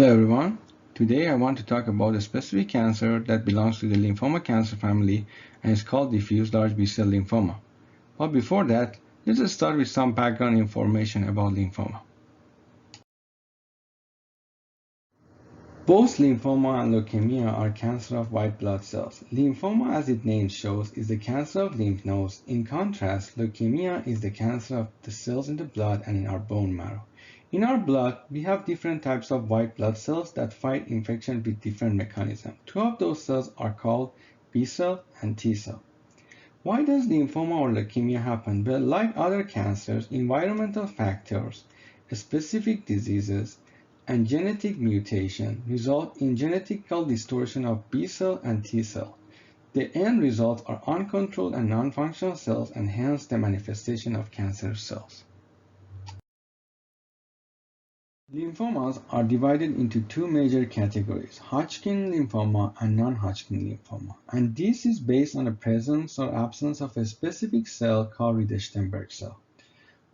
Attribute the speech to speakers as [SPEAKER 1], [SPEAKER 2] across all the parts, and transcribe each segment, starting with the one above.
[SPEAKER 1] Hello everyone. Today I want to talk about a specific cancer that belongs to the lymphoma cancer family and is called diffuse large B-cell lymphoma. But before that, let's start with some background information about lymphoma. Both lymphoma and leukemia are cancer of white blood cells. Lymphoma, as its name shows, is the cancer of lymph nodes. In contrast, leukemia is the cancer of the cells in the blood and in our bone marrow. In our blood, we have different types of white blood cells that fight infection with different mechanisms. Two of those cells are called B cell and T cell. Why does lymphoma or leukemia happen? Well, like other cancers, environmental factors, specific diseases, and genetic mutation result in genetical distortion of B cell and T cell. The end results are uncontrolled and non-functional cells and hence the manifestation of cancer cells. Lymphomas are divided into two major categories, Hodgkin lymphoma and non-Hodgkin lymphoma, and this is based on the presence or absence of a specific cell called Riedel-Steinberg cell.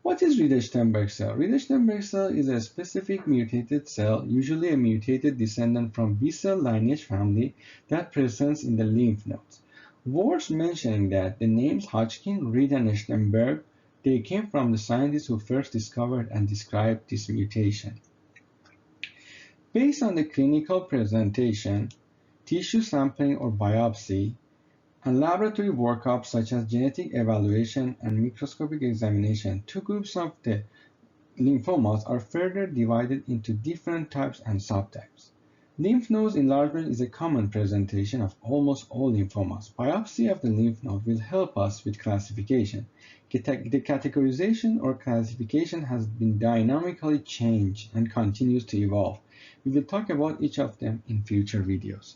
[SPEAKER 1] What is Riedel-Steinberg cell? Riedel-Steinberg cell is a specific mutated cell, usually a mutated descendant from B-cell lineage family that presents in the lymph nodes. Worth mentioning that the names Hodgkin, Ried, and Steinberg, they came from the scientists who first discovered and described this mutation. Based on the clinical presentation, tissue sampling or biopsy, and laboratory workup such as genetic evaluation and microscopic examination, two groups of the lymphomas are further divided into different types and subtypes. Lymph nodes enlargement is a common presentation of almost all lymphomas. Biopsy of the lymph node will help us with classification. The categorization or classification has been dynamically changed and continues to evolve. We will talk about each of them in future videos.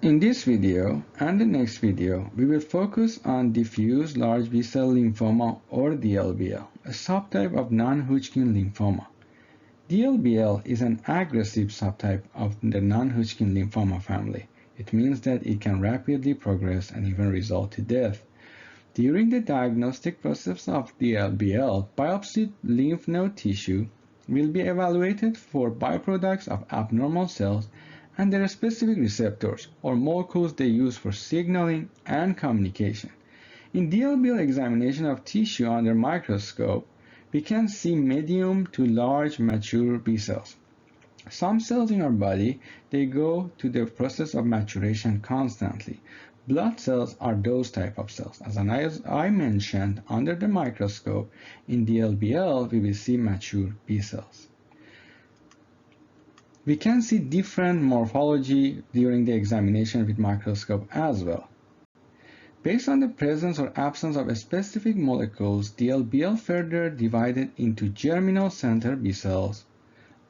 [SPEAKER 1] In this video and the next video, we will focus on diffuse large B-cell lymphoma or DLBL, a subtype of non-Hodgkin lymphoma. DLBL is an aggressive subtype of the non-Hodgkin lymphoma family. It means that it can rapidly progress and even result to death. During the diagnostic process of DLBL, biopsied lymph node tissue will be evaluated for byproducts of abnormal cells and their specific receptors or molecules they use for signaling and communication. In DLBL examination of tissue under microscope, we can see medium to large mature B cells. Some cells in our body, they go to the process of maturation constantly. Blood cells are those type of cells. As I mentioned, under the microscope, in DLBL, we will see mature B cells. We can see different morphology during the examination with microscope as well. Based on the presence or absence of specific molecules, DLBL further divided into germinal center B cells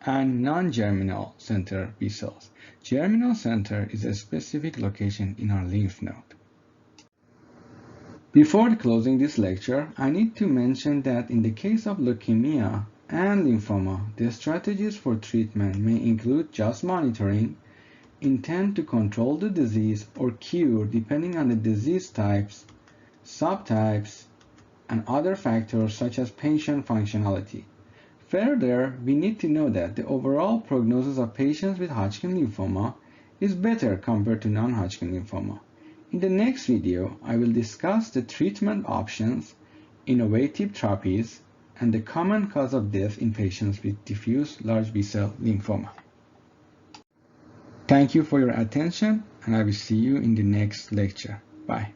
[SPEAKER 1] and non-germinal center B cells. Germinal center is a specific location in our lymph node. Before closing this lecture, I need to mention that in the case of leukemia and lymphoma, the strategies for treatment may include just monitoring, intent to control the disease, or cure depending on the disease types, subtypes, and other factors such as patient functionality. Further, we need to know that the overall prognosis of patients with Hodgkin lymphoma is better compared to non-Hodgkin lymphoma. In the next video, I will discuss the treatment options, innovative therapies, and the common cause of death in patients with diffuse large B-cell lymphoma. Thank you for your attention, and I will see you in the next lecture. Bye.